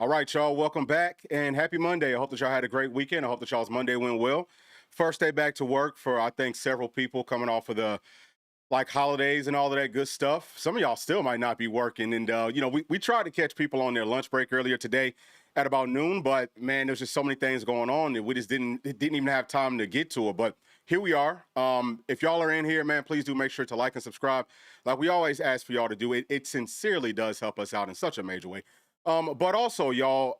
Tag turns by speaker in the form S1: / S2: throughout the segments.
S1: right, y'all. Welcome back and happy Monday. I hope that y'all had a great weekend. I hope that y'all's Monday went well. First day back to work for, I think, several people coming off of the holidays and all of that good stuff. Some of y'all still might not be working. And, we tried to catch people on their lunch break earlier today at about noon. But, man, there's just so many things going on that we just didn't even have time to get to it. But here we are. If y'all are in here, man, please do make sure to like and subscribe. Like we always ask for y'all to do it. It sincerely does help us out in such a major way. But also, y'all,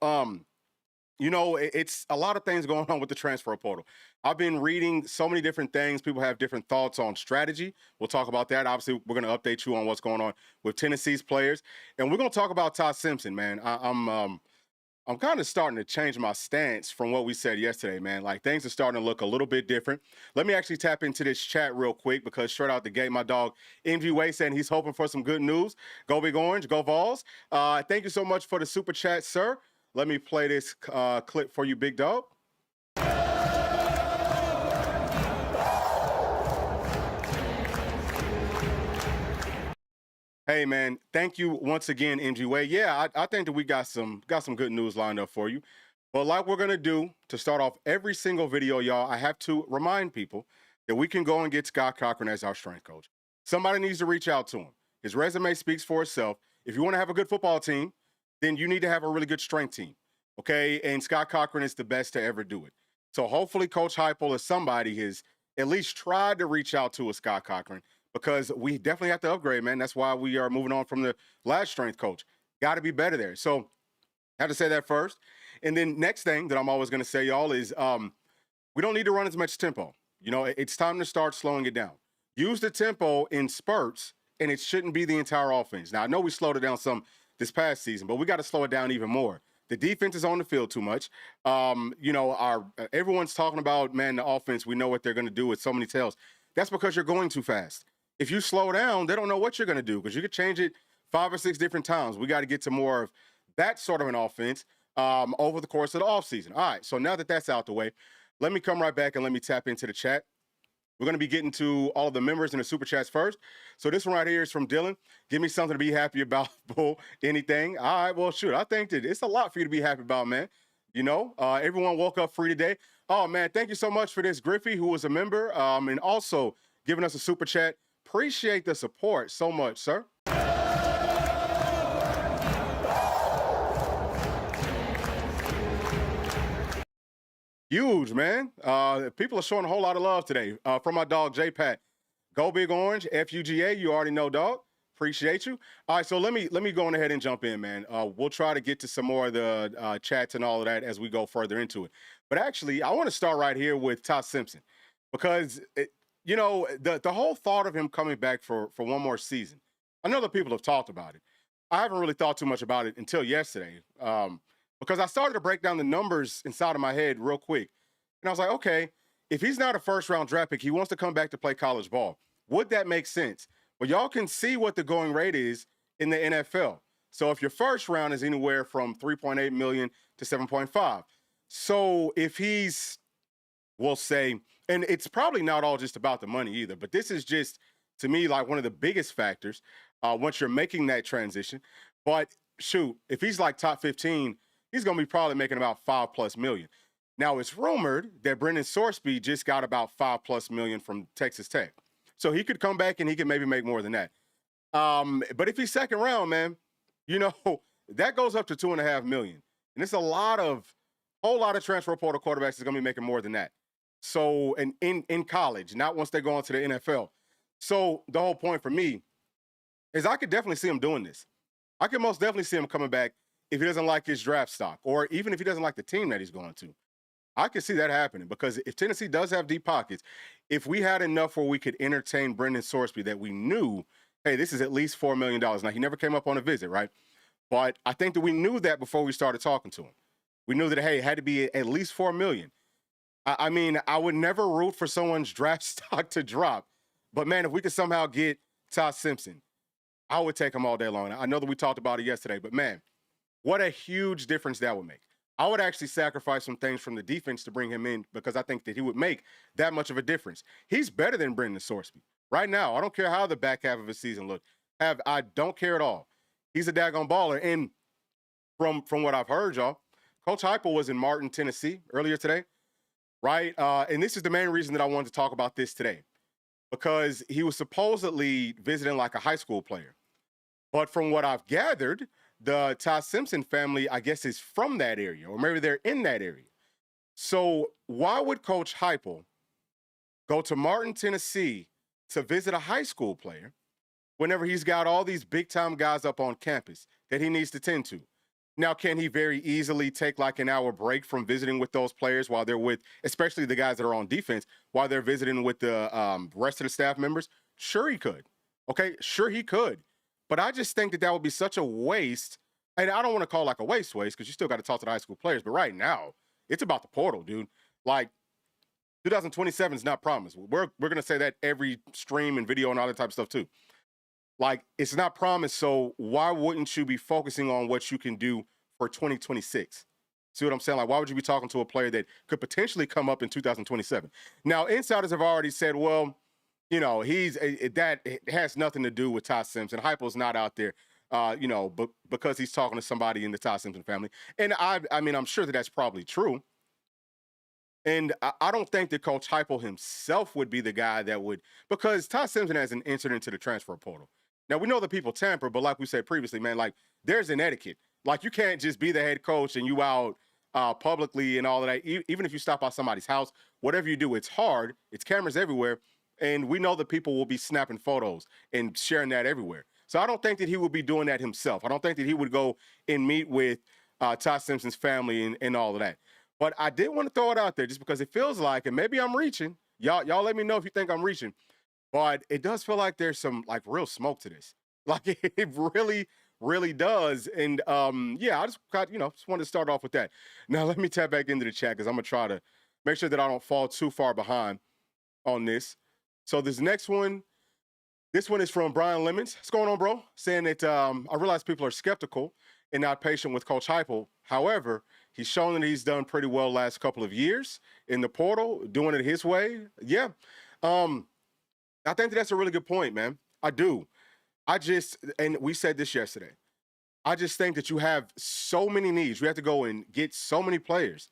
S1: it's a lot of things going on with the transfer portal. I've been reading so many different things. People have different thoughts on strategy. We'll talk about that. Obviously, we're going to update you on what's going on with Tennessee's players, and we're going to talk about Ty Simpson, man. I'm kind of starting to change my stance from what we said yesterday, man. Like, things are starting to look a little bit different. Let me actually tap into this chat real quick because straight out the gate, my dog MG Way saying he's hoping for some good news. Go Big Orange, go Vols. Thank you so much for the super chat, sir. Let me play this clip for you, big dog. Hey, man, thank you once again, MG Way. Yeah, I think that we got some good news lined up for you. But like we're going to do to start off every single video, y'all, I have to remind people that we can go and get Scott Cochran as our strength coach. Somebody needs to reach out to him. His resume speaks for itself. If you want to have a good football team, then you need to have a really good strength team, okay? And Scott Cochran is the best to ever do it. So hopefully Coach Heupel or somebody has at least tried to reach out to a Scott Cochran, because we definitely have to upgrade, man. That's why we are moving on from the last strength coach. Got to be better there. So I have to say that first. And then next thing that I'm always going to say, y'all, is we don't need to run as much tempo. It's time to start slowing it down. Use the tempo in spurts, and it shouldn't be the entire offense. Now, I know we slowed it down some this past season, but we got to slow it down even more. The defense is on the field too much. Everyone's talking about, man, the offense, we know what they're going to do with so many tails. That's because you're going too fast. If you slow down, they don't know what you're going to do because you could change it 5 or 6 different times. We got to get to more of that sort of an offense over the course of the offseason. All right, so now that that's out the way, let me come right back and let me tap into the chat. We're going to be getting to all of the members and the super chats first. So this one right here is from Dylan. Give me something to be happy about, Bull. Anything? All right, well, shoot, I think that it's a lot for you to be happy about, man. Everyone woke up free today. Oh, man, thank you so much for this, Griffey, who was a member, and also giving us a super chat. Appreciate the support so much, sir. Huge, man. People are showing a whole lot of love today from my dog, J-Pat. Go Big Orange, FUGA. You already know, dog. Appreciate you. All right, so let me go on ahead and jump in, man. We'll try to get to some more of the chats and all of that as we go further into it. But actually, I want to start right here with Ty Simpson because the whole thought of him coming back for one more season, I know that people have talked about it. I haven't really thought too much about it until yesterday because I started to break down the numbers inside of my head real quick. And I was like, okay, if he's not a first-round draft pick, he wants to come back to play college ball. Would that make sense? Well, y'all can see what the going rate is in the NFL. So if your first round is anywhere from 3.8 million to 7.5. So if he's, we'll say, and it's probably not all just about the money either, but this is just, to me, like one of the biggest factors once you're making that transition. But shoot, if he's like top 15, he's going to be probably making about $5+ million. Now, it's rumored that Brendan Sorsby just got about $5+ million from Texas Tech. So he could come back and he could maybe make more than that. But if he's second round, man, that goes up to $2.5 million. And it's a whole lot of transfer portal quarterbacks is going to be making more than that. So, and in college, not once they go on to the NFL. So the whole point for me is I could definitely see him doing this. I could most definitely see him coming back if he doesn't like his draft stock, or even if he doesn't like the team that he's going to. I could see that happening because if Tennessee does have deep pockets, if we had enough where we could entertain Brendan Sorsby that we knew, hey, this is at least $4 million. Now, he never came up on a visit, right? But I think that we knew that before we started talking to him. We knew that, hey, it had to be at least $4 million. I mean, I would never root for someone's draft stock to drop. But, man, if we could somehow get Ty Simpson, I would take him all day long. I know that we talked about it yesterday, but, man, what a huge difference that would make. I would actually sacrifice some things from the defense to bring him in because I think that he would make that much of a difference. He's better than Brendan Sorsby. Right now, I don't care how the back half of his season looked. I don't care at all. He's a daggone baller. And from what I've heard, y'all, Coach Heupel was in Martin, Tennessee earlier today, right? And this is the main reason that I wanted to talk about this today, because he was supposedly visiting like a high school player. But from what I've gathered, the Ty Simpson family, I guess, is from that area, or maybe they're in that area. So why would Coach Heupel go to Martin, Tennessee to visit a high school player whenever he's got all these big time guys up on campus that he needs to tend to? Now, can he very easily take like an hour break from visiting with those players while they're with, especially the guys that are on defense, while they're visiting with the rest of the staff members? Sure, he could. Okay, sure, he could. But I just think that that would be such a waste. And I don't want to call it like a waste because you still got to talk to the high school players. But right now, it's about the portal, dude. Like, 2027 is not promised. We're going to say that every stream and video and all that type of stuff too. Like, it's not promised, so why wouldn't you be focusing on what you can do for 2026? See what I'm saying? Like, why would you be talking to a player that could potentially come up in 2027? Now, insiders have already said, well, you know, that has nothing to do with Ty Simpson. Heupel's not out there, but because he's talking to somebody in the Ty Simpson family. And I mean, I'm sure that that's probably true. And I don't think that Coach Heupel himself would be the guy that would, because Ty Simpson hasn't entered into the transfer portal. Now, we know that people tamper, but like we said previously, man, like, there's an etiquette. Like, you can't just be the head coach and you out publicly and all of that. Even if you stop by somebody's house, whatever you do, it's hard. It's cameras everywhere. And we know that people will be snapping photos and sharing that everywhere. So I don't think that he would be doing that himself. I don't think that he would go and meet with Ty Simpson's family and all of that. But I did want to throw it out there just because it feels like, and maybe I'm reaching. Y'all let me know if you think I'm reaching. But it does feel like there's some like real smoke to this. Like, it really, really does. And yeah, I just wanted to start off with that. Now let me tap back into the chat because I'm gonna try to make sure that I don't fall too far behind on this. So this next one, this one is from Brian Lemons. What's going on, bro? Saying that I realize people are skeptical and not patient with Coach Heupel. However, he's shown that he's done pretty well last couple of years in the portal, doing it his way. Yeah. I think that's a really good point, man. I do. And we said this yesterday, I just think that you have so many needs. You have to go and get so many players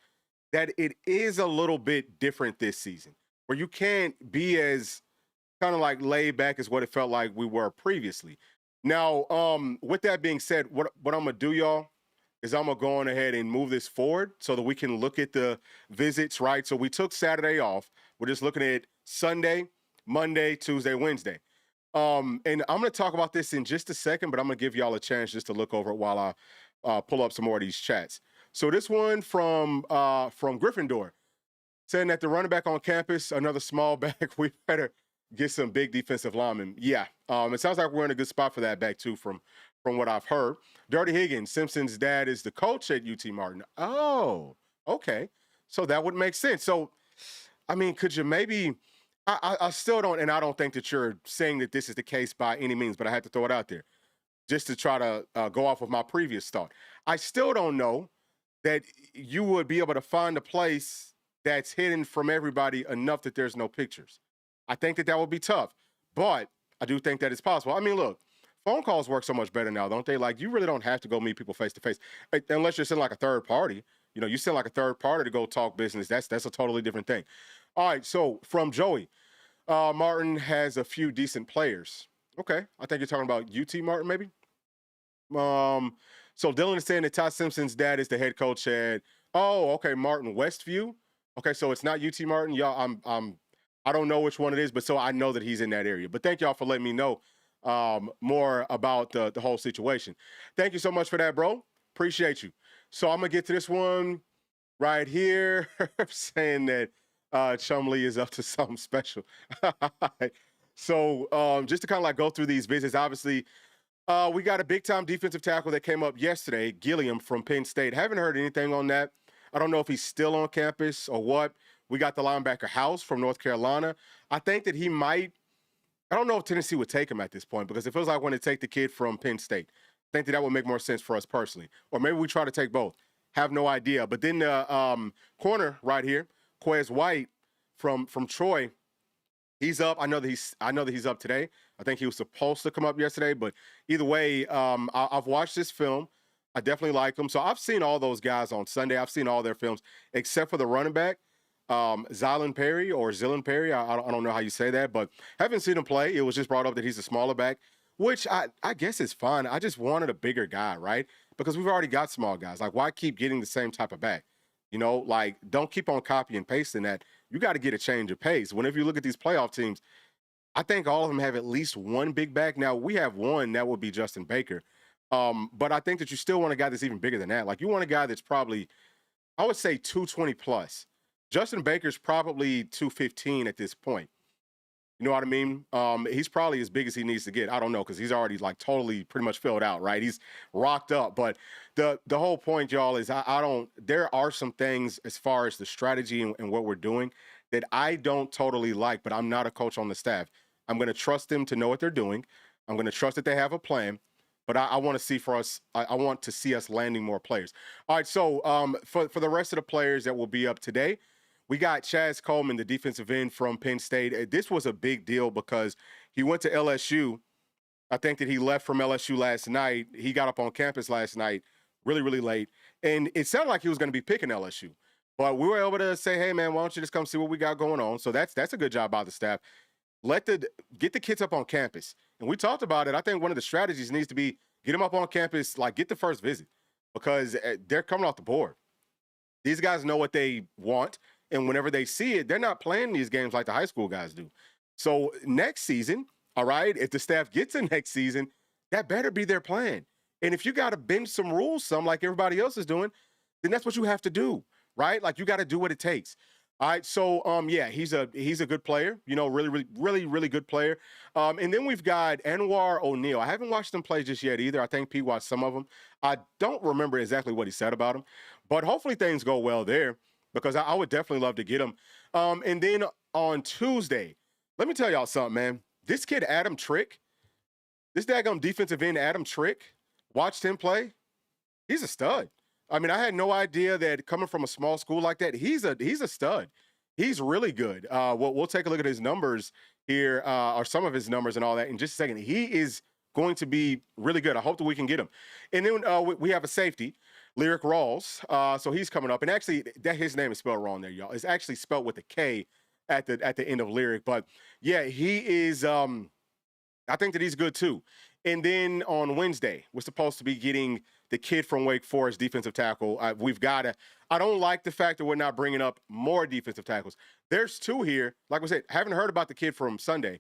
S1: that it is a little bit different this season, where you can't be as kind of like laid back as what it felt like we were previously. Now, with that being said, what I'm going to do, y'all, is I'm going to go on ahead and move this forward so that we can look at the visits, right? So we took Saturday off. We're just looking at Sunday, Monday, Tuesday, Wednesday. And I'm going to talk about this in just a second, but I'm going to give y'all a chance just to look over it while I pull up some more of these chats. So this one from Gryffindor saying that the running back on campus, another small back, we better get some big defensive linemen. Yeah, it sounds like we're in a good spot for that back too from what I've heard. Dirty Higgins, Simpson's dad is the coach at UT Martin. Oh, okay. So that would make sense. So, I mean, could you maybe... I still don't, and I don't think that you're saying that this is the case by any means, but I had to throw it out there just to try to go off of my previous thought. I still don't know that you would be able to find a place that's hidden from everybody enough that there's no pictures. I think that would be tough, but I do think that it's possible. I mean, look, phone calls work so much better now, don't they? Like, you really don't have to go meet people face to face unless you're sending like a third party. You know, you send like a third party to go talk business. That's a totally different thing. All right, so from Joey, Martin has a few decent players. Okay, I think you're talking about UT Martin, maybe. So Dylan is saying that Ty Simpson's dad is the head coach at. Oh, okay, Martin Westview. Okay, so it's not UT Martin. Y'all, I don't know which one it is, but so I know that he's in that area. But thank y'all for letting me know more about the whole situation. Thank you so much for that, bro. Appreciate you. So I'm gonna get to this one right here, saying that Chumley is up to something special. So just to kind of like go through these visits, obviously, we got a big-time defensive tackle that came up yesterday, Gilliam from Penn State. Haven't heard anything on that. I don't know if he's still on campus or what. We got the linebacker House from North Carolina. I think that he might – I don't know if Tennessee would take him at this point because it feels like when they take the kid from Penn State. I think that would make more sense for us personally. Or maybe we try to take both. Have no idea. But then the corner right here, Quez White from Troy, he's up. I know that he's up today. I think he was supposed to come up yesterday, but either way, I've watched this film. I definitely like him. So I've seen all those guys on Sunday. I've seen all their films except for the running back, Zylan Perry or Zillan Perry. I don't know how you say that, but haven't seen him play. It was just brought up that he's a smaller back, which I guess is fine. I just wanted a bigger guy, right? Because we've already got small guys. Like, why keep getting the same type of back? You know, like, don't keep on copy and pasting that. You got to get a change of pace. Whenever you look at these playoff teams, I think all of them have at least one big back. Now, we have one, that would be Justin Baker. But I think that you still want a guy that's even bigger than that. Like, you want a guy that's probably, I would say, 220 plus. Justin Baker's probably 215 at this point. You know what I mean? He's probably as big as he needs to get. I don't know, because he's already like totally pretty much filled out, right? He's rocked up. But the whole point, y'all, is I don't. There are some things as far as the strategy and what we're doing that I don't totally like. But I'm not a coach on the staff. I'm going to trust them to know what they're doing. I'm going to trust that they have a plan. But I want to see for us. I want to see us landing more players. All right. So for the rest of the players that will be up today, we got Chaz Coleman, the defensive end from Penn State. This was a big deal because he went to LSU. I think that he left from LSU last night. He got up on campus last night really, really late. And it sounded like he was going to be picking LSU. But we were able to say, hey, man, why don't you just come see what we got going on? So that's a good job by the staff. Get the kids up on campus. And we talked about it. I think one of the strategies needs to be get them up on campus, like get the first visit, because they're coming off the board. These guys know what they want. And whenever they see it, they're not playing these games like the high school guys do. So next season, all right, if the staff gets in next season, that better be their plan. And if you got to bend some rules, like everybody else is doing, then that's what you have to do, right? Like, you got to do what it takes. All right, so yeah, he's a good player, you know, really good player. And then we've got Anwar O'Neal. I haven't watched him play just yet either. I think Pete watched some of them. I don't remember exactly what he said about him, but hopefully things go well there, because I would definitely love to get him. And then on Tuesday, let me tell y'all something, man. This kid, Adam Trick, this daggum defensive end, Adam Trick, watched him play. He's a stud. I mean, I had no idea that coming from a small school like that, he's a stud. He's really good. We'll take a look at his numbers here, or some of his numbers and all that in just a second. He is going to be really good. I hope that we can get him. And then we have a safety, Lyric Rawls. So he's coming up. And actually, his name is spelled wrong there, y'all. It's actually spelled with a K at the end of Lyric. But yeah, he is. I think that he's good too. And then on Wednesday, we're supposed to be getting the kid from Wake Forest, defensive tackle. We've got to. I don't like the fact that we're not bringing up more defensive tackles. There's two here. Like we said, haven't heard about the kid from Sunday.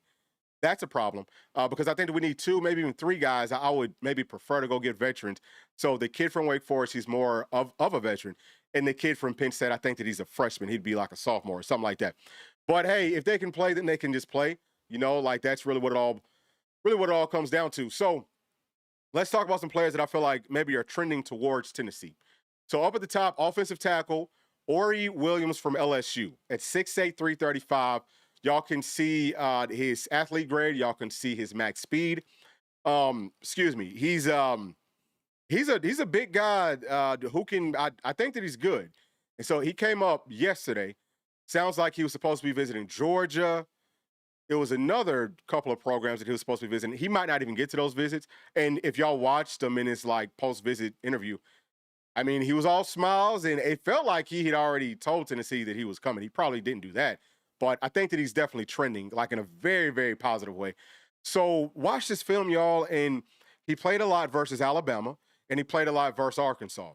S1: That's a problem, because I think that we need two, maybe even three guys. I would maybe prefer to go get veterans. So the kid from Wake Forest, he's more of a veteran. And the kid from Penn State, I think that he's a freshman. He'd be like a sophomore or something like that. But hey, if they can play, then they can just play. You know, like, that's really what it all comes down to. So let's talk about some players that I feel like maybe are trending towards Tennessee. So up at the top, offensive tackle, Ori Williams from LSU at 6'8", 335. Y'all can see his athlete grade. Y'all can see his max speed. Excuse me. He's a big guy who can. I think that he's good. And so he came up yesterday. Sounds like he was supposed to be visiting Georgia. There was another couple of programs that he was supposed to be visiting. He might not even get to those visits. And if y'all watched him in his like post-visit interview, I mean, he was all smiles, and it felt like he had already told Tennessee that he was coming. He probably didn't do that. But I think that he's definitely trending, like, in a very, very positive way. So watch this film, y'all. And he played a lot versus Alabama, and he played a lot versus Arkansas.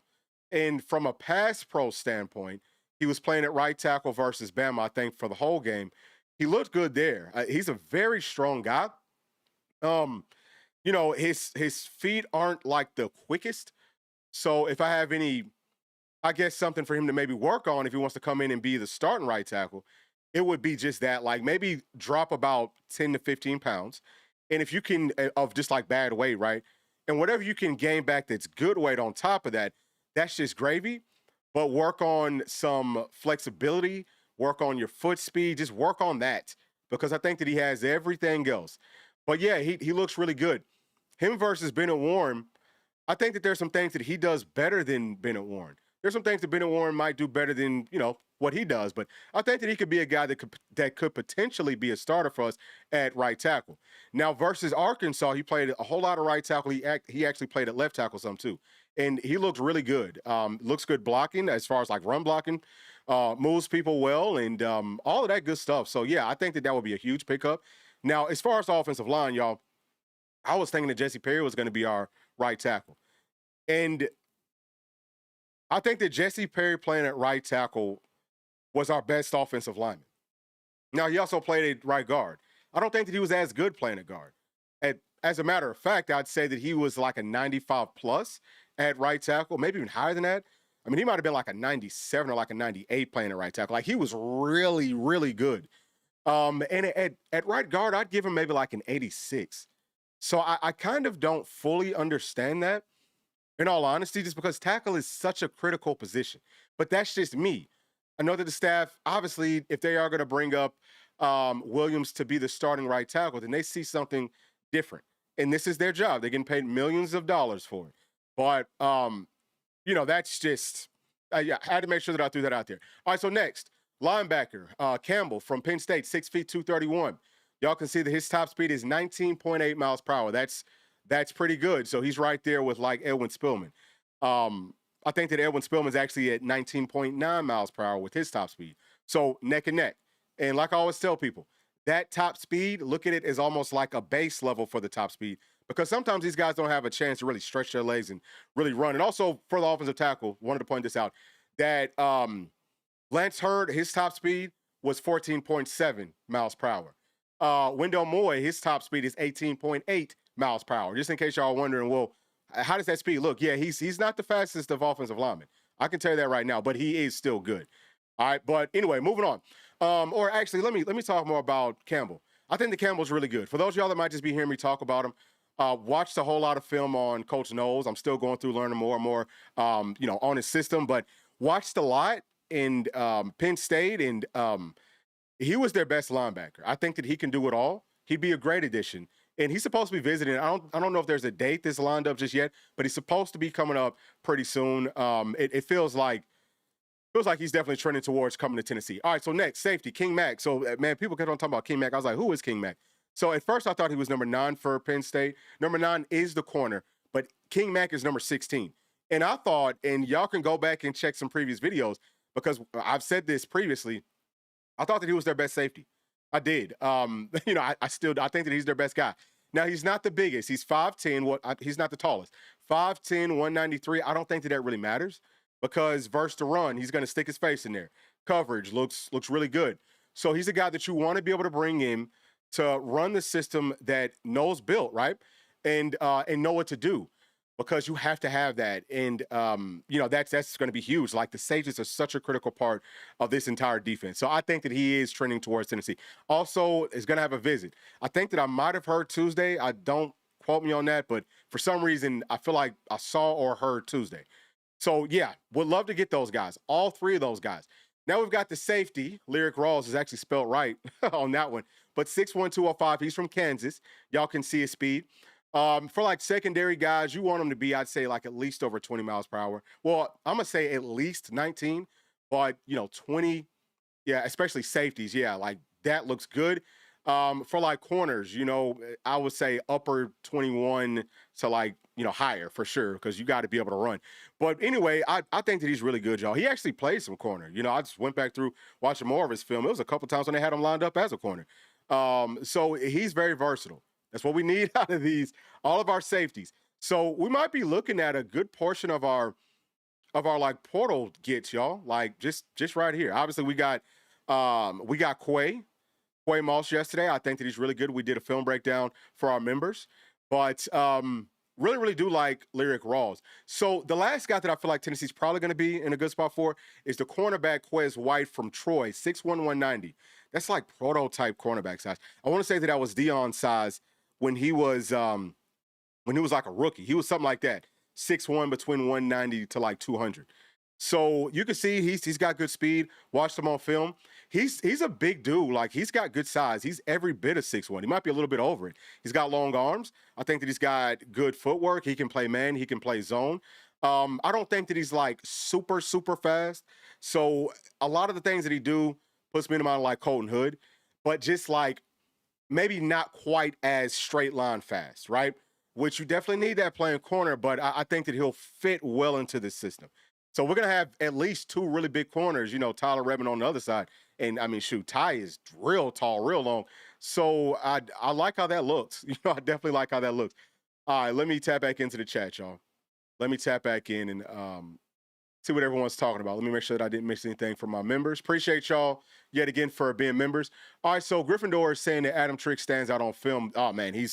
S1: And from a pass pro standpoint, he was playing at right tackle versus Bama, I think, for the whole game. He looked good there. He's a very strong guy. You know, his feet aren't like the quickest. So if I have any, I guess, something for him to maybe work on if he wants to come in and be the starting right tackle, it would be just that, like, maybe drop about 10 to 15 pounds. And if you can, of just like bad weight, right? And whatever you can gain back that's good weight on top of that, that's just gravy. But work on some flexibility, work on your foot speed, just work on that, because I think that he has everything else. But yeah, he looks really good. Him versus Bennett Warren, I think that there's some things that he does better than Bennett Warren. There's some things that Bennett Warren might do better than, you know, what he does. But I think that he could be a guy that could potentially be a starter for us at right tackle. Now, versus Arkansas, he played a whole lot of right tackle. He actually played at left tackle some too. and he looked really good. Looks good blocking as far as like run blocking, moves people well, and all of that good stuff. So yeah, I think that that would be a huge pickup. Now, as far as the offensive line, y'all, I was thinking that Jesse Perry was going to be our right tackle, and I think that Jesse Perry playing at right tackle was our best offensive lineman. Now, he also played at right guard. I don't think that he was as good playing at guard. As a matter of fact, I'd say that he was like a 95 plus at right tackle, maybe even higher than that. I mean, he might have been like a 97 or like a 98 playing at right tackle. Like he was really, really good. And at right guard, I'd give him maybe like an 86. So I kind of don't fully understand that, in all honesty, just because tackle is such a critical position. But that's just me. I know that the staff, obviously, if they are going to bring up Williams to be the starting right tackle, then they see something different. And this is their job. They're getting paid millions of dollars for it. But, that's just, yeah, I had to make sure that I threw that out there. All right, so next, linebacker, Campbell from Penn State, 6 feet, 231. Y'all can see that his top speed is 19.8 miles per hour. That's pretty good. So he's right there with like Edwin Spillman. I think that Edwin Spillman's actually at 19.9 miles per hour with his top speed. So neck and neck. And like I always tell people, that top speed, look at it as almost like a base level for the top speed, because sometimes these guys don't have a chance to really stretch their legs and really run. And also for the offensive tackle, wanted to point this out, that Lance Hurd, his top speed was 14.7 miles per hour. Wendell Moy, his top speed is 18.8 miles per hour. Just in case y'all are wondering, well, how does that speed look? Yeah, he's not the fastest of offensive linemen. I can tell you that right now, but he is still good. All right, but anyway, moving on. Or actually, let me talk more about Campbell. I think the Campbell's really good. For those of y'all that might just be hearing me talk about him, watched a whole lot of film on Coach Knowles. I'm still going through learning more and more, on his system, but watched a lot in Penn State, and he was their best linebacker. I think that he can do it all. He'd be a great addition. And he's supposed to be visiting. I don't know if there's a date that's lined up just yet, but he's supposed to be coming up pretty soon. It feels like he's definitely trending towards coming to Tennessee. All right, so next, safety, King Mack. So, man, people kept on talking about King Mack. I was like, who is King Mack? So at first I thought he was number 9 for Penn State. Number 9 is the corner, but King Mack is number 16. And I thought, and y'all can go back and check some previous videos, because I've said this previously, I thought that he was their best safety. I did. I think that he's their best guy. Now, he's not the biggest. He's 5'10". He's not the tallest. 5'10", 193. I don't think that really matters, because versus the run, he's going to stick his face in there. Coverage looks really good. So he's a guy that you want to be able to bring in to run the system that Knowles built, right? And know what to do, because you have to have that. And, that's going to be huge. Like, the safeties are such a critical part of this entire defense. So I think that he is trending towards Tennessee. Also, is going to have a visit. I think that I might have heard Tuesday. I don't quote me on that, but for some reason, I feel like I saw or heard Tuesday. So, yeah, would love to get those guys, all 3 of those guys. Now we've got the safety. Lyric Rawls is actually spelled right on that one. But 6'1", 205, he's from Kansas. Y'all can see his speed. For like secondary guys, you want them to be, I'd say, like at least over 20 miles per hour. Well, I'm going to say at least 19, but 20, yeah, especially safeties. Yeah, like that looks good. For like corners, I would say upper 21 to like, higher for sure, because you got to be able to run. But anyway, I think that he's really good, y'all. He actually plays some corner. I just went back through watching more of his film. It was a couple times when they had him lined up as a corner. So he's very versatile. That's what we need out of all of our safeties. So we might be looking at a good portion of our like portal gets, y'all. Like just right here. Obviously, we got Quay Moss yesterday. I think that he's really good. We did a film breakdown for our members, but really, really do like Lyric Rawls. So the last guy that I feel like Tennessee's probably going to be in a good spot for is the cornerback Quez White from Troy, 6'1", 190. That's like prototype cornerback size. I want to say that was Dion's size when he was like a rookie. He was something like that, 6'1", between 190 to like 200. So you can see he's got good speed. Watched him on film. He's a big dude. Like, he's got good size. He's every bit of 6'1". He might be a little bit over it. He's got long arms. I think that he's got good footwork. He can play man. He can play zone. I don't think that he's like super, super fast. So a lot of the things that he do puts me in mind like Colton Hood, but just like maybe not quite as straight line fast, right? which you definitely need that playing corner, but I think that he'll fit well into this system. So we're gonna have at least two really big corners, Tyler Redmond on the other side. And I mean, shoot, Ty is real tall, real long. So I like how that looks. I definitely like how that looks. All right, let me tap back into the chat, y'all. Let me tap back in and see what everyone's talking about. Let me make sure that I didn't miss anything from my members. Appreciate y'all yet again for being members. All right, so Gryffindor is saying that Adam Trick stands out on film. Oh man, he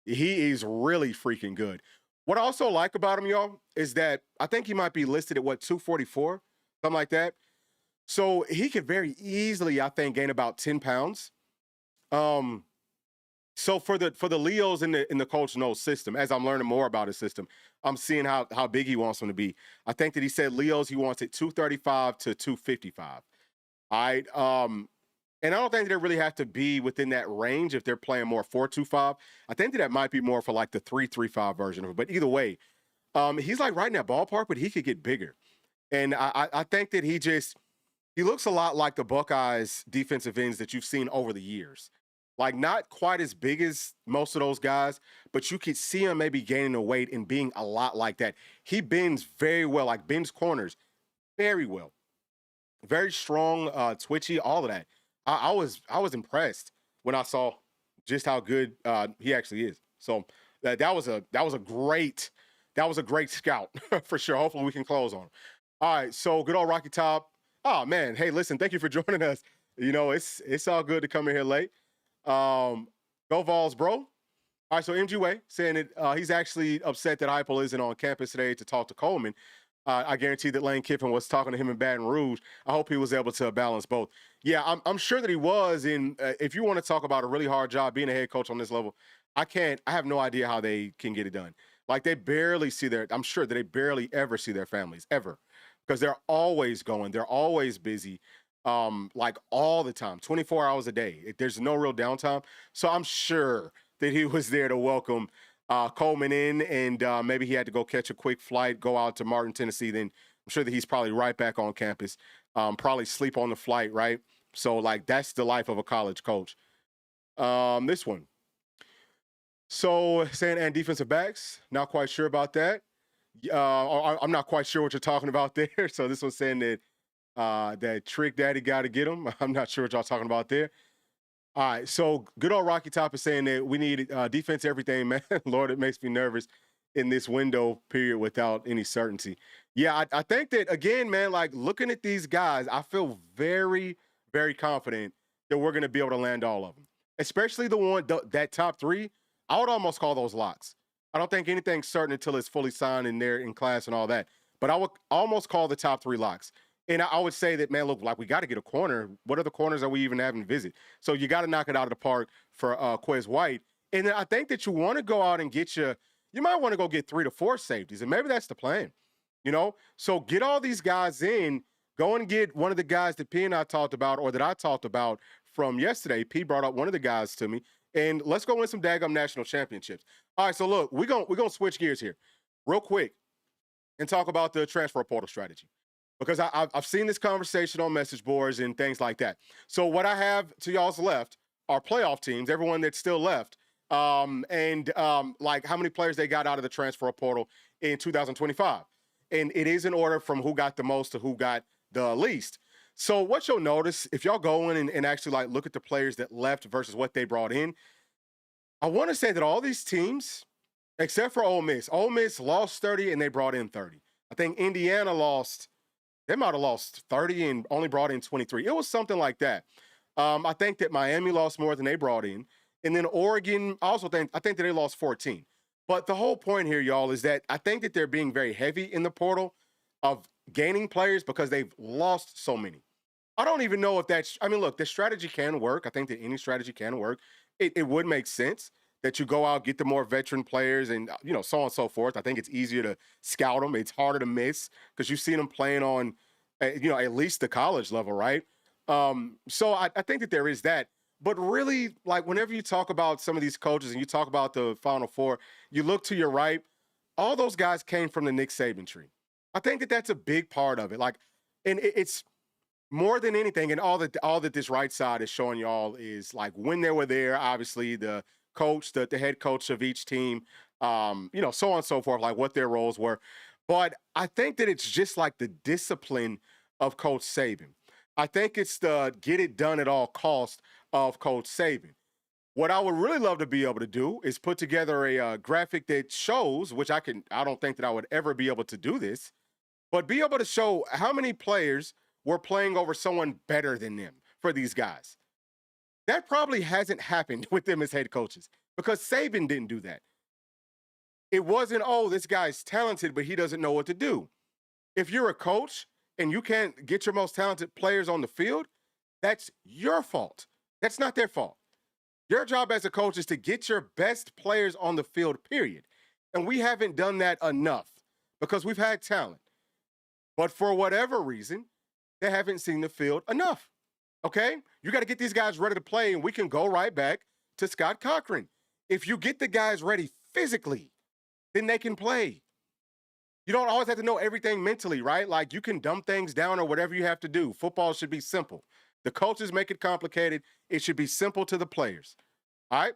S1: is really freaking good. What I also like about him, y'all, is that I think he might be listed at 244, something like that. So he could very easily, I think, gain about 10 pounds. So for the Leos in the Coach Knows system, as I'm learning more about his system, I'm seeing how big he wants him to be. I think that he said Leos he wants it 235 to 255. All right. And I don't think that it really have to be within that range if they're playing more 425. I think that might be more for like the 335 version of it. But either way, he's like right in that ballpark, but he could get bigger. And I think that he looks a lot like the Buckeyes defensive ends that you've seen over the years. Like not quite as big as most of those guys, but you could see him maybe gaining the weight and being a lot like that. He bends very well, like bends corners very well. Very strong, twitchy, all of that. I was impressed when I saw just how good he actually is. So that was a great scout for sure. Hopefully we can close on him. All right, so good old Rocky Top. Oh man, hey, listen, thank you for joining us. It's all good to come in here late. Go Vols, bro. All right, so MG Way saying that he's actually upset that Heupel isn't on campus today to talk to Coleman. I guarantee that Lane Kiffin was talking to him in Baton Rouge. I hope he was able to balance both. Yeah, I'm sure that he was. And if you want to talk about a really hard job being a head coach on this level, I have no idea how they can get it done. Like they barely see I'm sure that they barely ever see their families ever because they're always going. They're always busy. Like all the time, 24 hours a day. There's no real downtime. So I'm sure that he was there to welcome Coleman in, and maybe he had to go catch a quick flight, go out to Martin, Tennessee. Then I'm sure that he's probably right back on campus, probably sleep on the flight, right? So like that's the life of a college coach. This one. So saying and defensive backs, not quite sure about that. I'm not quite sure what you're talking about there. So this one's saying that that Trick Daddy got to get him. I'm not sure what y'all talking about there. All right, so good old Rocky Top is saying that we need defense everything, man. Lord, it makes me nervous in this window period without any certainty. Yeah, I think that, again, man, like looking at these guys, I feel very, very confident that we're going to be able to land all of them, especially that top three. I would almost call those locks. I don't think anything's certain until it's fully signed and they're in class and all that. But I would almost call the top three locks. And I would say that, man, look, like we got to get a corner. What other corners are we even having visit? So you got to knock it out of the park for Quez White. And then I think that you want to go out and you might want to go get 3 to 4 safeties. And maybe that's the plan, So get all these guys in, go and get one of the guys that P and I talked about or that I talked about from yesterday. P brought up one of the guys to me. And let's go win some daggum national championships. All right, so look, we're gonna switch gears here real quick and talk about the transfer portal strategy. Because I've seen this conversation on message boards and things like that. So what I have to y'all's left are playoff teams, everyone that's still left, and like how many players they got out of the transfer portal in 2025. And it is in order from who got the most to who got the least. So what you'll notice, if y'all go in and actually like look at the players that left versus what they brought in, I want to say that all these teams, except for Ole Miss lost 30 and they brought in 30. I think Indiana they might have lost 30 and only brought in 23. It was something like that. I think that Miami lost more than they brought in. And then Oregon, I think that they lost 14. But the whole point here, y'all, is that I think that they're being very heavy in the portal of gaining players because they've lost so many. I don't even know if look, the strategy can work. I think that any strategy can work. It would make sense that you go out, get the more veteran players and, so on and so forth. I think it's easier to scout them. It's harder to miss because you've seen them playing on, at least the college level, right? So I think that there is that. But really, like whenever you talk about some of these coaches and you talk about the Final Four, you look to your right, all those guys came from the Nick Saban tree. I think that that's a big part of it. Like, and it's more than anything, and all that this right side is showing y'all is like when they were there, obviously the coach, the head coach of each team, so on and so forth, like what their roles were. But I think that it's just like the discipline of Coach Saban. I think it's the get it done at all cost of Coach Saban. What I would really love to be able to do is put together a graphic that shows, which I don't think that I would ever be able to do this, but be able to show how many players were playing over someone better than them for these guys. That probably hasn't happened with them as head coaches because Saban didn't do that. It wasn't, oh, this guy's talented, but he doesn't know what to do. If you're a coach and you can't get your most talented players on the field, that's your fault. That's not their fault. Your job as a coach is to get your best players on the field, period. And we haven't done that enough because we've had talent. But for whatever reason, they haven't seen the field enough. Okay? You got to get these guys ready to play, and we can go right back to Scott Cochran. If you get the guys ready physically, then they can play. You don't always have to know everything mentally, right? Like you can dumb things down or whatever you have to do. Football should be simple. The coaches make it complicated. It should be simple to the players. All right?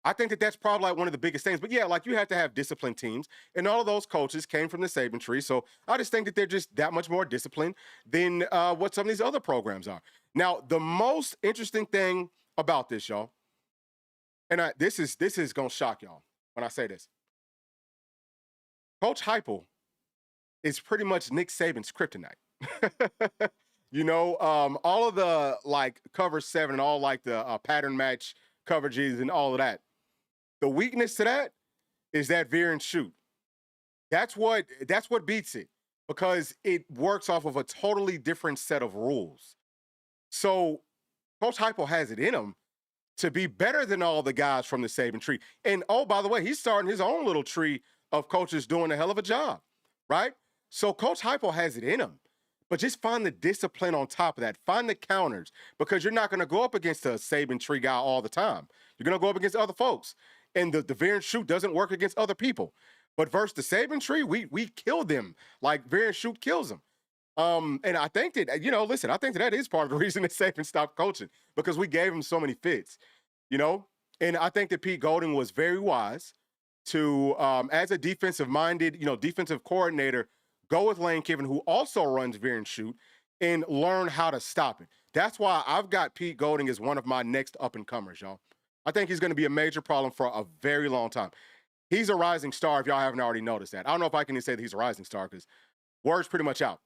S1: I think that that's probably like one of the biggest things. But yeah, like you have to have disciplined teams. And all of those coaches came from the Saban tree. So I just think that they're just that much more disciplined than what some of these other programs are. Now, the most interesting thing about this, y'all, and this is going to shock y'all when I say this. Coach Heupel is pretty much Nick Saban's kryptonite. All of the like cover 7 and all like the pattern match coverages and all of that. The weakness to that is that veer and shoot. That's what beats it because it works off of a totally different set of rules. So Coach Heupel has it in him to be better than all the guys from the Saban tree. And oh, by the way, he's starting his own little tree of coaches doing a hell of a job, right? So Coach Heupel has it in him. But just find the discipline on top of that. Find the counters because you're not going to go up against a Saban tree guy all the time. You're going to go up against other folks. And the veer and shoot doesn't work against other people. But versus the Saban tree, we kill them like veer and shoot kills them. And I think that, I think that is part of the reason that Saban stopped coaching because we gave him so many fits, And I think that Pete Golding was very wise to, as a defensive-minded, defensive coordinator, go with Lane Kiffin, who also runs veer and shoot, and learn how to stop it. That's why I've got Pete Golding as one of my next up-and-comers, y'all. I think he's going to be a major problem for a very long time. He's a rising star if y'all haven't already noticed that. I don't know if I can even say that he's a rising star because word's pretty much out.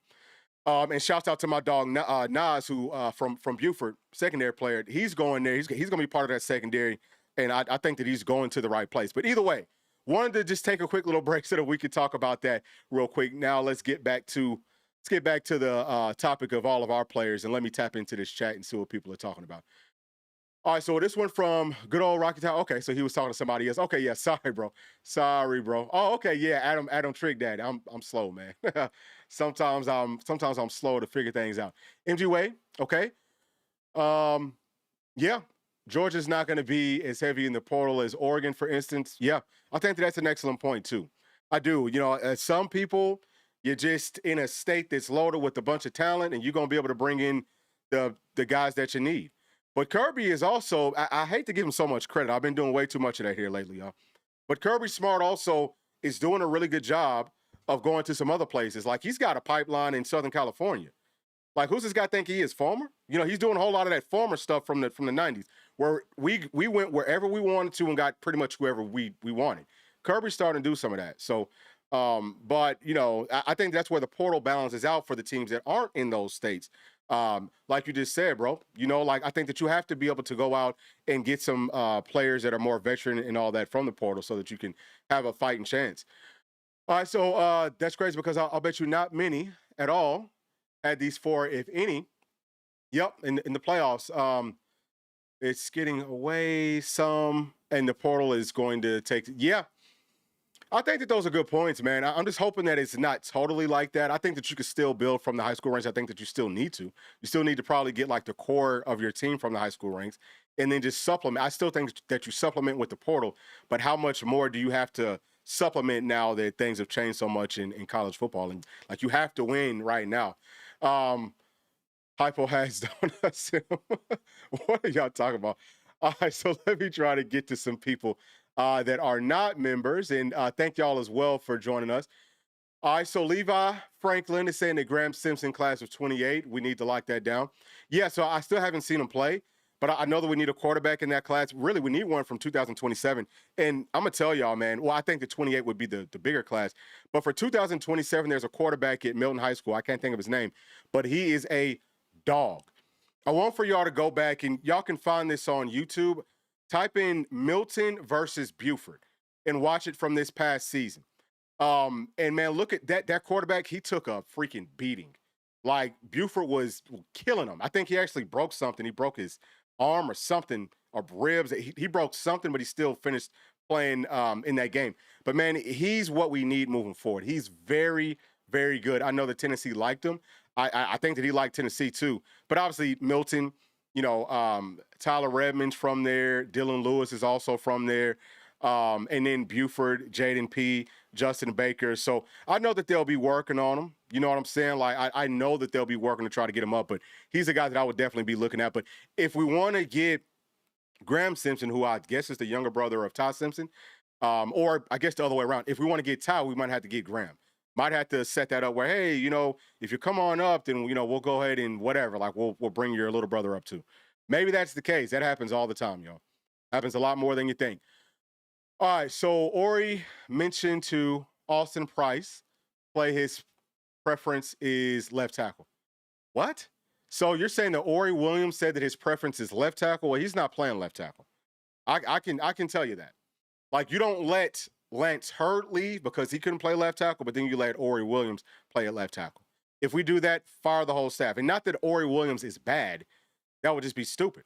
S1: And shouts out to my dog Nas, who from Buford, secondary player. He's going there. He's going to be part of that secondary, and I think that he's going to the right place. But either way, wanted to just take a quick little break so that we could talk about that real quick. Now let's get back to the topic of all of our players, and let me tap into this chat and see what people are talking about. All right, so this one from good old Rocky Town. Okay, so he was talking to somebody else. Okay, yeah, sorry, bro. Oh, okay, yeah, Adam Trick Daddy. I'm slow, man. sometimes I'm slow to figure things out. MG Way, okay. Yeah, Georgia's not going to be as heavy in the portal as Oregon, for instance. Yeah, I think that's an excellent point, too. I do. Some people, you're just in a state that's loaded with a bunch of talent, and you're going to be able to bring in the guys that you need. But Kirby is also, I hate to give him so much credit. I've been doing way too much of that here lately, y'all. But Kirby Smart also is doing a really good job of going to some other places. Like, he's got a pipeline in Southern California. Like, who's this guy think he is, Farmer? He's doing a whole lot of that Farmer stuff from the 90s, where we went wherever we wanted to and got pretty much whoever we wanted. Kirby's starting to do some of that. So, but, I think that's where the portal balances out for the teams that aren't in those states. Like you just said, bro, I think that you have to be able to go out and get some players that are more veteran and all that from the portal so that you can have a fighting chance. All right, so that's crazy because I'll bet you not many at all had these 4, if any. Yep, in the playoffs. It's getting away some, and the portal is going to take. Yeah, I think that those are good points, man. I'm just hoping that it's not totally like that. I think that you can still build from the high school ranks. I think that you still need to. You still need to probably get like the core of your team from the high school ranks and then just supplement. I still think that you supplement with the portal, but how much more do you have to supplement now that things have changed so much in college football? And like you have to win right now. Hypo has donuts. What are y'all talking about? All right, so let me try to get to some people that are not members. And thank y'all as well for joining us. All right, so Levi Franklin is saying that Graham Simpson class of 28. We need to lock that down. Yeah, so I still haven't seen him play, but I know that we need a quarterback in that class. Really, we need one from 2027. And I'm going to tell y'all, man, well, I think the 28 would be the bigger class. But for 2027, there's a quarterback at Milton High School. I can't think of his name, but he is a dog. I want for y'all to go back, and y'all can find this on YouTube. Type in Milton versus Buford and watch it from this past season. And man, look at that quarterback. He took a freaking beating. Like Buford was killing him. I think he actually broke something. He broke his arm or something, or ribs. He broke something, but he still finished playing in that game. But man, he's what we need moving forward. He's very, very good. I know that Tennessee liked him. I think that he liked Tennessee too. But obviously Milton, Tyler Redmond's from there. Dylan Lewis is also from there. And then Buford, Jaden P., Justin Baker. So I know that they'll be working on him. You know what I'm saying? Like, I know that they'll be working to try to get him up, but he's a guy that I would definitely be looking at. But if we want to get Graham Simpson, who I guess is the younger brother of Ty Simpson, or I guess the other way around, if we want to get Ty, we might have to get Graham. Might have to set that up where, hey, if you come on up, then, we'll go ahead and whatever. Like, we'll bring your little brother up too. Maybe that's the case. That happens all the time, y'all. Happens a lot more than you think. All right, so Ori mentioned to Austin Price play his preference is left tackle. What? So you're saying that Ori Williams said that his preference is left tackle? Well, he's not playing left tackle. I can tell you that. Like, you don't let Lance Hurd leave because he couldn't play left tackle, but then you let Ori Williams play at left tackle. If we do that, fire the whole staff. And not that Ori Williams is bad. That would just be stupid.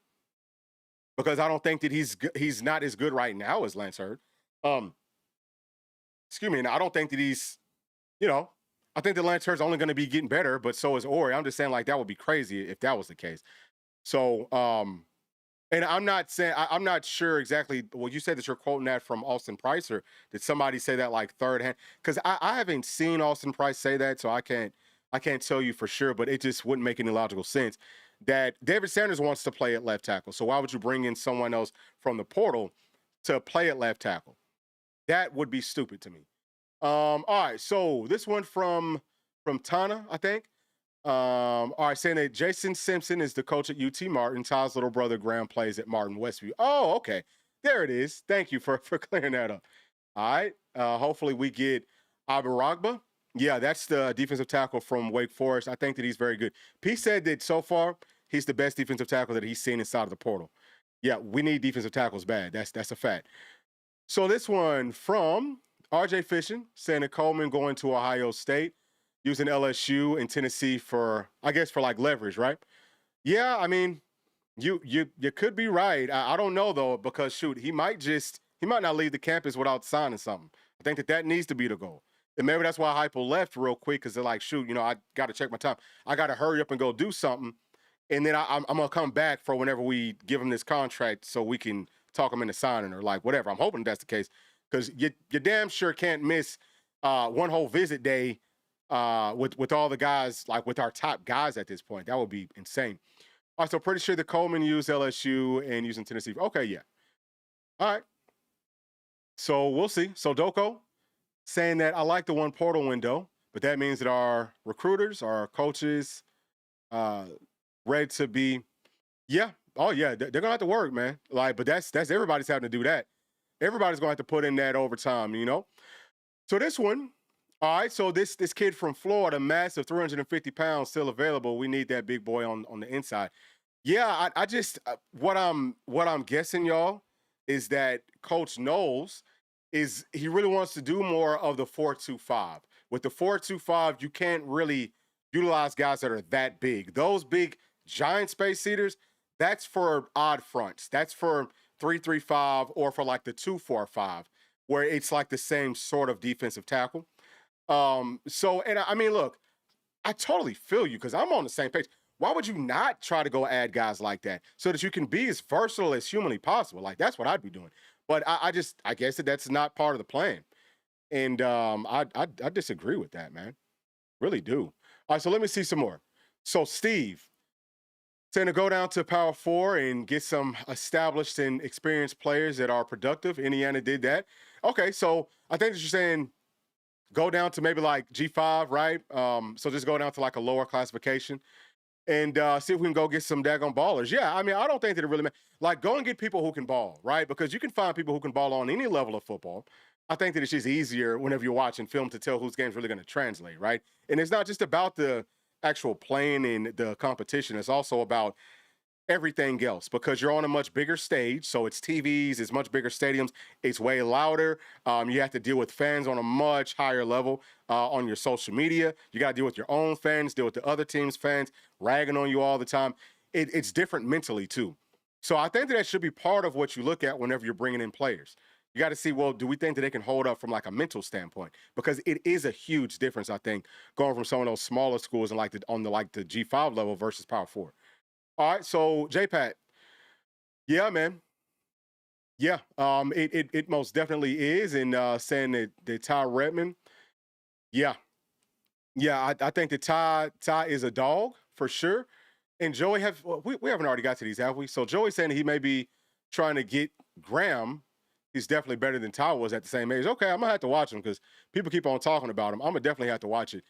S1: Because I don't think that he's not as good right now as Lance Hurd. Excuse me. And I don't think that he's, I think that Lance Hurd's only going to be getting better, but so is Ori. I'm just saying, like, that would be crazy if that was the case. So, and I'm not saying, I'm not sure exactly. Well, you said that you're quoting that from Austin Price, or did somebody say that like third hand? Because I haven't seen Austin Price say that, so I can't tell you for sure, but it just wouldn't make any logical sense that David Sanders wants to play at left tackle. So why would you bring in someone else from the portal to play at left tackle? That would be stupid to me. All right, so this one from Tana, I think. All right, saying that Jason Simpson is the coach at UT Martin. Ty's little brother Graham plays at Martin Westview. Oh, okay. There it is. Thank you for clearing that up. All right. Hopefully we get Abaragba. Yeah, that's the defensive tackle from Wake Forest. I think that he's very good. P said that so far he's the best defensive tackle that he's seen inside of the portal. Yeah, we need defensive tackles bad. That's a fact. So this one from RJ Fishing, saying that Coleman going to Ohio State, using LSU and Tennessee for like leverage, right? Yeah, I mean, you could be right. I don't know though, because shoot, he might not leave the campus without signing something. I think that needs to be the goal. And maybe that's why Hypo left real quick, because they're like, shoot, I got to check my time. I got to hurry up and go do something. And then I'm going to come back for whenever we give him this contract so we can talk him into signing or like whatever. I'm hoping that's the case, because you damn sure can't miss one whole visit day with all the guys, like with our top guys at this point. That would be insane. All right, so pretty sure that Coleman used LSU and using Tennessee. Okay, yeah. All right. So we'll see. So Doko saying that I like the one portal window, but that means that our recruiters, our coaches, ready to be, yeah. Oh yeah, they're gonna have to work, man. Like, but that's everybody's having to do that. Everybody's gonna have to put in that overtime, So this one, all right. So this kid from Florida, massive 350 pounds, still available. We need that big boy on the inside. Yeah, I just what I'm guessing, y'all, is that Coach Knowles is he really wants to do more of the 4-2-5. With the 4-2-5, you can't really utilize guys that are that big. Those big giant space eaters, that's for odd fronts. That's for 3-3-5 or for like the 2-4-5, where it's like the same sort of defensive tackle. So, and I mean, look, I totally feel you because I'm on the same page. Why would you not try to go add guys like that so that you can be as versatile as humanly possible? Like, that's what I'd be doing. But I guess that's not part of the plan. And I disagree with that, man. Really do. All right, so let me see some more. So Steve, Saying to go down to Power Four and get some established and experienced players that are productive. Indiana did that. Okay, so I think that you're saying go down to maybe like G5, right? So just go down to like a lower classification and see if we can go get some daggone ballers. Yeah, I mean, I don't think that it really like go and get people who can ball, right? Because you can find people who can ball on any level of football. I think that it's just easier whenever you're watching film to tell whose game's really going to translate, right? And it's not just about the actual playing and the competition. It's also about everything else because you're on a much bigger stage. So it's TVs, it's much bigger stadiums, it's way louder. You have to deal with fans on a much higher level on your social media. You got to deal with your own fans, deal with the other team's fans, ragging on you all the time. It's different mentally too. So I think that should be part of what you look at whenever you're bringing in players. You got to see, well, do we think that they can hold up from like a mental standpoint? Because it is a huge difference, I think, going from some of those smaller schools and like on the G5 level versus Power Four. All right, so JPat, yeah, man, yeah, it most definitely is, and saying that Ty Redmond, yeah, yeah, I think that Ty is a dog for sure, and Joey we haven't already got to these, have we? So Joey's saying that he may be trying to get Graham. He's definitely better than Ty was at the same age. Okay, I'm gonna have to watch him because people keep on talking about him. I'm gonna definitely have to watch it.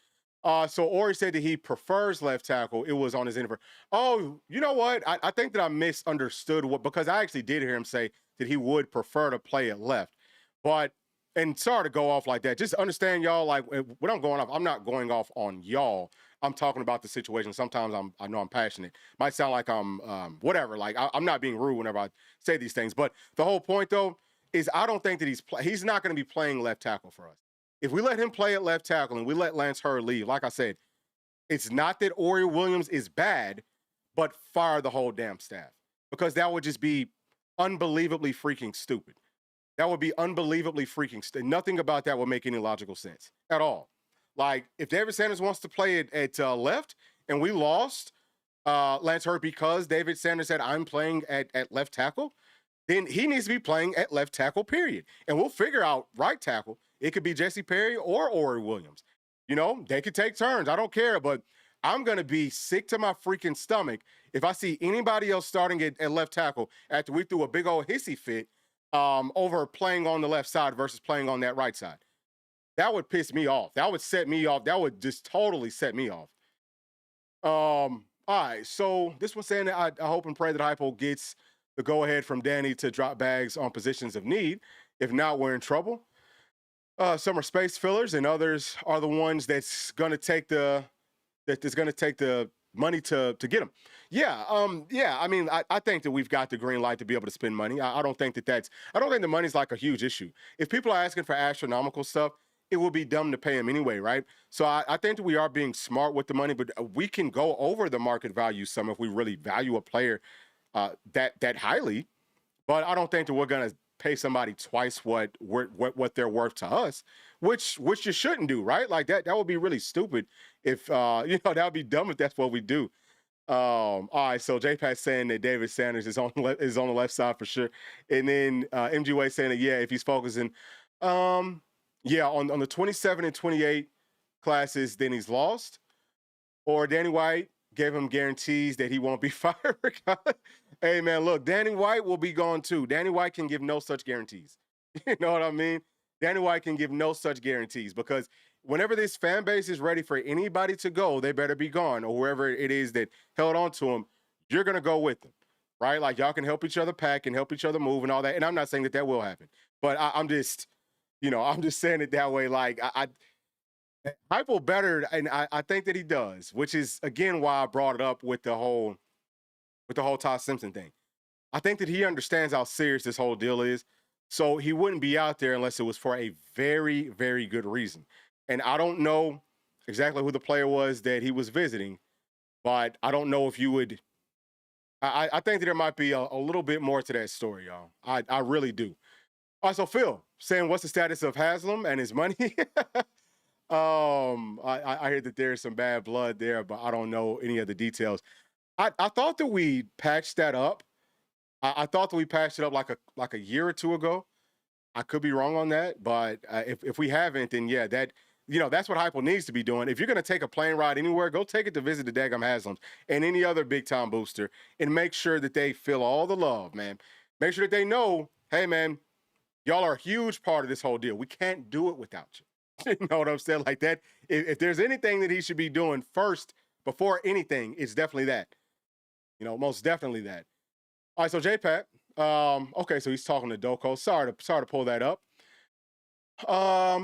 S1: So Ori said that he prefers left tackle. It was on his interview. Oh, you know what? I think that I misunderstood because I actually did hear him say that he would prefer to play at left. But and sorry to go off like that. Just understand, y'all. Like when I'm going off, I'm not going off on y'all. I'm talking about the situation. Sometimes I know I'm passionate. Might sound like I'm whatever. Like I'm not being rude whenever I say these things. But the whole point though is I don't think that he's not going to be playing left tackle for us. If we let him play at left tackle and we let Lance Hurd leave, like I said, it's not that Ori Williams is bad, but fire the whole damn staff because that would just be unbelievably freaking stupid. That would be unbelievably freaking stupid. Nothing about that would make any logical sense at all. Like if David Sanders wants to play at left and we lost Lance Hurd because David Sanders said I'm playing at left tackle, then he needs to be playing at left tackle, period. And we'll figure out right tackle. It could be Jesse Perry or Ori Williams. You know, they could take turns. I don't care, but I'm going to be sick to my freaking stomach if I see anybody else starting at left tackle after we threw a big old hissy fit over playing on the left side versus playing on that right side. That would piss me off. That would set me off. That would just totally set me off. All right, so this one's saying that I hope and pray that Hypo gets the go-ahead from Danny to drop bags on positions of need. If not, we're in trouble. Some are space fillers, and others are the ones that's going to take the money to get them. Yeah, yeah. I mean, I think that we've got the green light to be able to spend money. I don't think I don't think the money's like a huge issue. If people are asking for astronomical stuff, it would be dumb to pay them anyway, right? So I think that we are being smart with the money, but we can go over the market value some if we really value a player that highly, but I don't think that we're gonna pay somebody twice what they're worth to us, which you shouldn't do, right? Like that would be really stupid if that would be dumb if that's what we do. All right, so JPat's saying that David Sanders is on the left side for sure, and then MG Way saying that yeah, if he's focusing, yeah, on the 27 and 28 classes, then he's lost, or Danny White gave him guarantees that he won't be fired. Hey, man, look, Danny White will be gone too. Danny White can give no such guarantees. You know what I mean? Danny White can give no such guarantees because whenever this fan base is ready for anybody to go, they better be gone, or whoever it is that held on to him, you're going to go with them, right? Like y'all can help each other pack and help each other move and all that. And I'm not saying that will happen, but I'm just saying it that way. Like Hypo better, and I think that he does, which is again why I brought it up with the whole Ty Simpson thing. I think that he understands how serious this whole deal is, so he wouldn't be out there unless it was for a very, very good reason. And I don't know exactly who the player was that he was visiting, but I don't know if you would. I think that there might be a little bit more to that story, y'all. I really do. All right, so Phil saying, what's the status of Haslam and his money? I hear that there's some bad blood there, but I don't know any of the details. I thought that we patched that up. I thought that we patched it up like a year or two ago. I could be wrong on that, but if we haven't, then yeah, That's what Heupel needs to be doing. If you're going to take a plane ride anywhere, go take it to visit the daggum Haslams and any other big-time booster and make sure that they feel all the love, man. Make sure that they know, hey, man, y'all are a huge part of this whole deal. We can't do it without you. You know what I'm saying? Like that. If there's anything that he should be doing first before anything, it's definitely that. Most definitely that. All right, so J-Pat. Okay, so he's talking to Doko. Sorry to pull that up.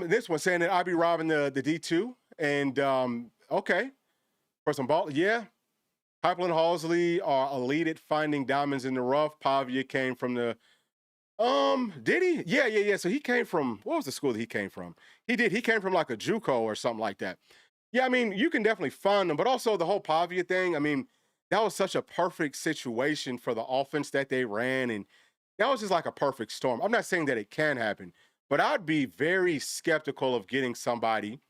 S1: This one saying that I be robbing the D2. And okay. For some ball, yeah. Heupel and Halsley are elite at finding diamonds in the rough. Pavia came from the did he? Yeah. So he came from, what was the school that he came from? He came from like a JUCO or something like that. Yeah, I mean, you can definitely find them, but also the whole Pavia thing, I mean, that was such a perfect situation for the offense that they ran, and that was just like a perfect storm. I'm not saying that it can happen, but I'd be very skeptical of getting somebody,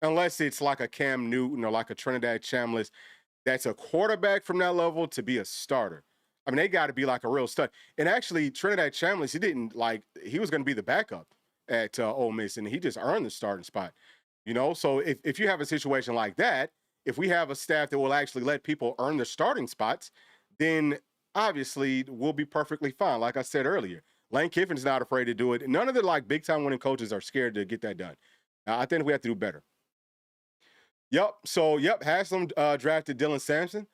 S1: unless it's like a Cam Newton or like a Trinidad Chambliss, that's a quarterback from that level to be a starter. I mean, they got to be like a real stud. And actually, Trinidad Chambliss, he was going to be the backup at Ole Miss, and he just earned the starting spot. So if you have a situation like that, if we have a staff that will actually let people earn their starting spots, then obviously we'll be perfectly fine. Like I said earlier, Lane Kiffin's not afraid to do it. None of the big time winning coaches are scared to get that done. I think we have to do better. Yep. So Haslam drafted Dylan Sampson.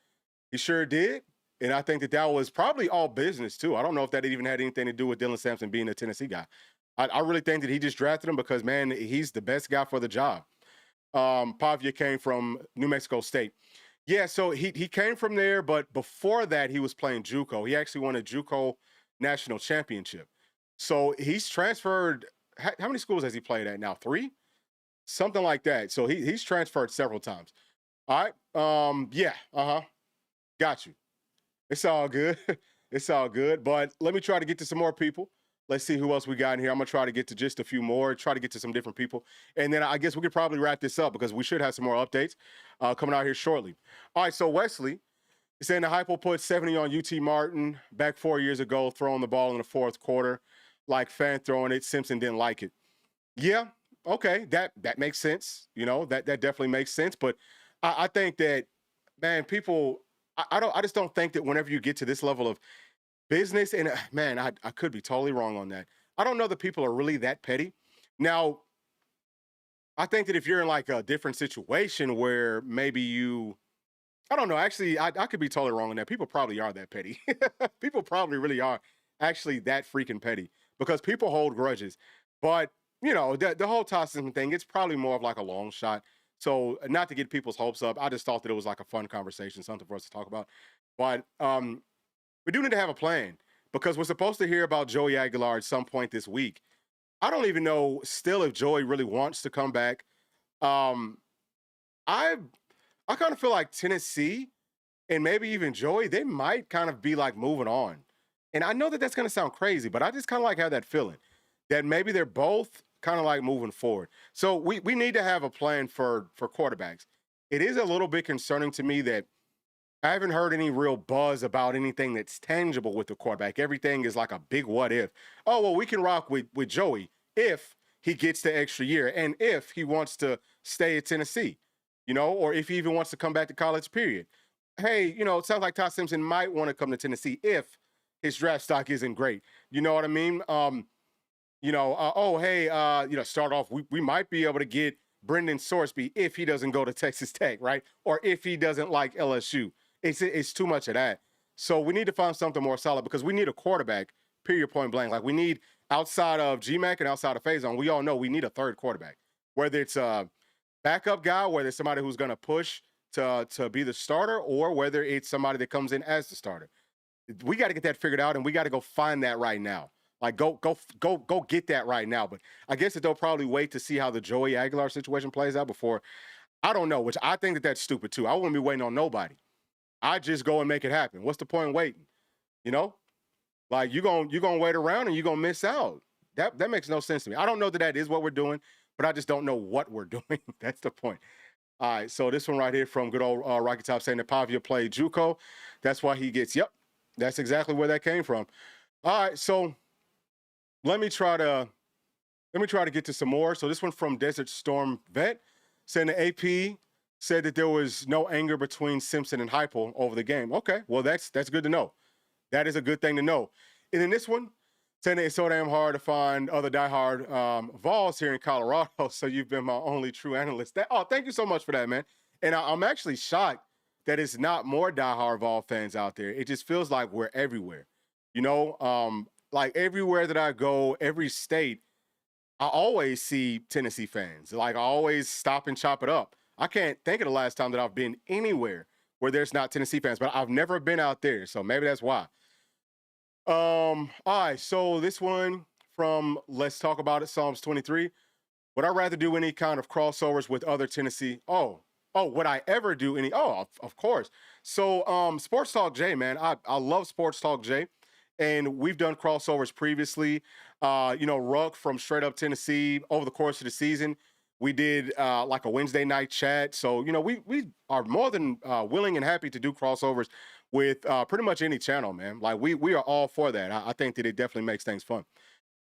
S1: He sure did. And I think that was probably all business, too. I don't know if that even had anything to do with Dylan Sampson being a Tennessee guy. I really think that he just drafted him because, man, he's the best guy for the job. Pavia came from New Mexico State. Yeah, so he came from there, but before that, he was playing JUCO. He actually won a JUCO national championship. So he's transferred. How many schools has he played at now? 3? Something like that. So he's transferred several times. All right. Yeah. Got you. It's all good. It's all good. But let me try to get to some more people. Let's see who else we got in here. I'm going to try to get to just a few more, try to get to some different people. And then I guess we could probably wrap this up because we should have some more updates coming out here shortly. All right, so Wesley is saying the Heupel put 70 on UT Martin back 4 years ago, throwing the ball in the fourth quarter, like fan throwing it. Simpson didn't like it. Yeah, okay, that makes sense. That definitely makes sense. But I think that, man, people – I just don't think that whenever you get to this level of business, and man, I could be totally wrong on that. I don't know that people are really that petty. Now, I think that if you're in like a different situation where maybe I don't know, actually, I could be totally wrong on that. People probably are that petty. People probably really are actually that freaking petty because people hold grudges. But, the whole Ty Simpson thing, it's probably more of like a long shot. So not to get people's hopes up, I just thought that it was like a fun conversation, something for us to talk about. But we do need to have a plan because we're supposed to hear about Joey Aguilar at some point this week. I don't even know still if Joey really wants to come back. I kind of feel like Tennessee and maybe even Joey, they might kind of be like moving on. And I know that that's going to sound crazy, but I just kind of like have that feeling that maybe they're both kind of like moving forward. So we need to have a plan for quarterbacks. It is a little bit concerning to me that I haven't heard any real buzz about anything that's tangible with the quarterback. Everything is like a big what if. Oh, well, we can rock with Joey if he gets the extra year and if he wants to stay at Tennessee, or if he even wants to come back to college, period. Hey, it sounds like Ty Simpson might want to come to Tennessee if his draft stock isn't great. You know what I mean? Start off, we might be able to get Brendan Sorsby if he doesn't go to Texas Tech, right? Or if he doesn't like LSU. It's too much of that. So we need to find something more solid because we need a quarterback, period, point blank. Like we need outside of GMAC and outside of Faison, we all know we need a third quarterback. Whether it's a backup guy, whether it's somebody who's going to push to be the starter, or whether it's somebody that comes in as the starter. We got to get that figured out, and we got to go find that right now. Like, go get that right now. But I guess that they'll probably wait to see how the Joey Aguilar situation plays out before. I don't know, which I think that that's stupid, too. I wouldn't be waiting on nobody. I just go and make it happen. What's the point in waiting? Like, you're gonna wait around and you're going to miss out. That makes no sense to me. I don't know that is what we're doing, but I just don't know what we're doing. That's the point. All right, so this one right here from good old Rocky Top saying that Pavia played JUCO. That's why he gets, yep, that's exactly where that came from. All right, so let me try to Let me try to get to some more. So this one from Desert Storm Vet saying the AP said that there was no anger between Simpson and Heupel over the game. Okay, well that's good to know. That is a good thing to know. And then this one saying that it's so damn hard to find other diehard Vols here in Colorado. So you've been my only true analyst. Thank you so much for that, man. And I'm actually shocked that it's not more diehard Vol fans out there. It just feels like we're everywhere. Like everywhere that I go, every state, I always see Tennessee fans. Like I always stop and chop it up. I can't think of the last time that I've been anywhere where there's not Tennessee fans, but I've never been out there, so maybe that's why. All right, so this one from Let's Talk About It, Psalms 23. Would I rather do any kind of crossovers with other Tennessee? Would I ever do any? Of course. So, Sports Talk J, man, I love Sports Talk J, and we've done crossovers previously. Ruck from Straight Up Tennessee over the course of the season. We did like a Wednesday night chat. So, we are more than willing and happy to do crossovers with pretty much any channel, man. Like we are all for that. I think that it definitely makes things fun.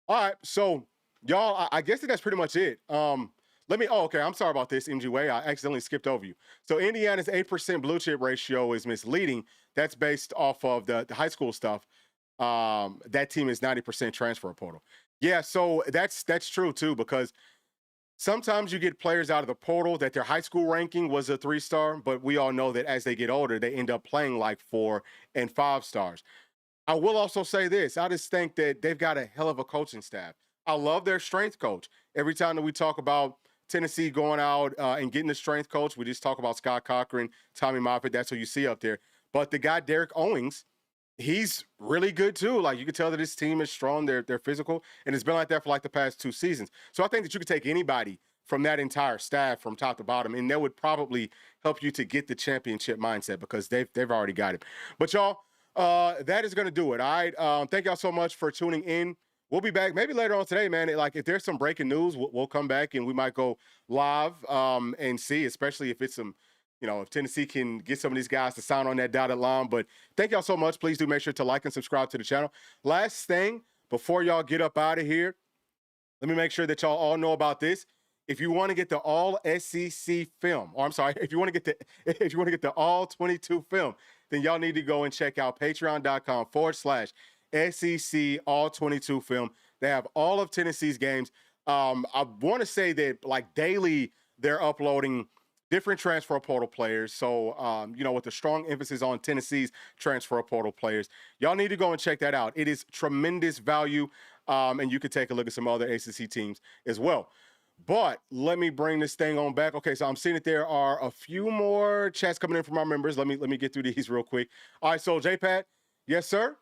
S1: All right, so y'all, I guess that's pretty much it. Okay, I'm sorry about this, MG Way. I accidentally skipped over you. So Indiana's 8% blue chip ratio is misleading. That's based off of the high school stuff. That team is 90% transfer portal. Yeah, so that's true too, because sometimes you get players out of the portal that their high school ranking was a 3-star, but we all know that as they get older, they end up playing like 4 and 5 stars. I will also say this. I just think that they've got a hell of a coaching staff. I love their strength coach. Every time that we talk about Tennessee going out and getting a strength coach, we just talk about Scott Cochran, Tommy Moffitt. That's who you see up there. But the guy, Derek Owings, he's really good too. Like you can tell that this team is strong. They're physical, and it's been like that for like the past 2 seasons. So I think that you could take anybody from that entire staff from top to bottom, and that would probably help you to get the championship mindset because they've already got it. But y'all, that is going to do it. All right. Thank y'all so much for tuning in. We'll be back maybe later on today, man. Like if there's some breaking news, we'll come back and we might go live and see, especially if it's some. If Tennessee can get some of these guys to sign on that dotted line. But thank y'all so much. Please do make sure to like and subscribe to the channel. Last thing, before y'all get up out of here, let me make sure that y'all all know about this. If you want to get the all SEC film, or I'm sorry, if you want to get the all 22 film, then y'all need to go and check out patreon.com/SEC all 22 film. They have all of Tennessee's games. I want to say that like daily they're uploading different transfer portal players. So, with a strong emphasis on Tennessee's transfer portal players, y'all need to go and check that out. It is tremendous value, and you can take a look at some other ACC teams as well. But let me bring this thing on back. Okay, so I'm seeing that there are a few more chats coming in from our members. Let me get through these real quick. All right, so J-Pat, yes, sir.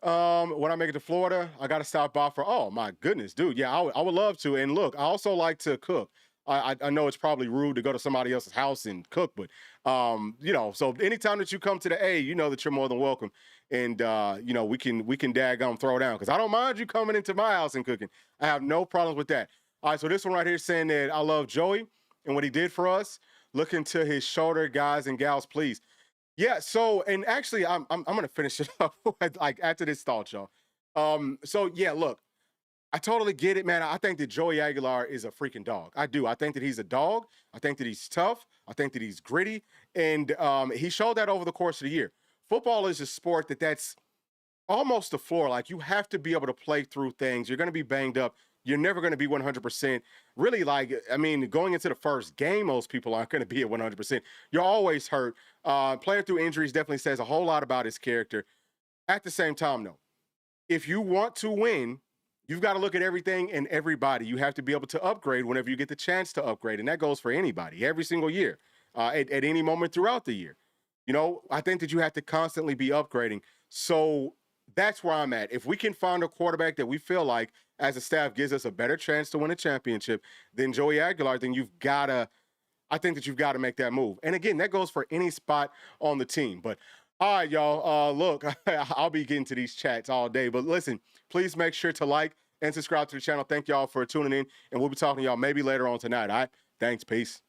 S1: When I make it to Florida, I got to stop by for, oh, my goodness, dude. Yeah, I would love to. And look, I also like to cook. I know it's probably rude to go to somebody else's house and cook, but, so anytime that you come to the A, you know that you're more than welcome. And, we can daggum throw down because I don't mind you coming into my house and cooking. I have no problems with that. All right, so this one right here saying that I love Joey and what he did for us. Look into his shoulder, guys and gals, please. Yeah, so, and actually, I'm going to finish it up like after this thought, y'all. Yeah, look. I totally get it, man. I think that Joey Aguilar is a freaking dog. I do. I think that he's a dog. I think that he's tough. I think that he's gritty. And he showed that over the course of the year. Football is a sport that's almost the floor. Like, you have to be able to play through things. You're going to be banged up. You're never going to be 100%. Really, going into the first game, most people aren't going to be at 100%. You're always hurt. Playing through injuries definitely says a whole lot about his character. At the same time, though, if you want to win, you've got to look at everything and everybody. You have to be able to upgrade whenever you get the chance to upgrade. And that goes for anybody every single year, at any moment throughout the year. I think that you have to constantly be upgrading. So that's where I'm at. If we can find a quarterback that we feel like as a staff gives us a better chance to win a championship than Joey Aguilar, then I think that you've got to make that move. And again, that goes for any spot on the team. But all right, y'all, look, I'll be getting to these chats all day. But listen, please make sure to like and subscribe to the channel. Thank y'all for tuning in. And we'll be talking to y'all maybe later on tonight. All right? Thanks. Peace.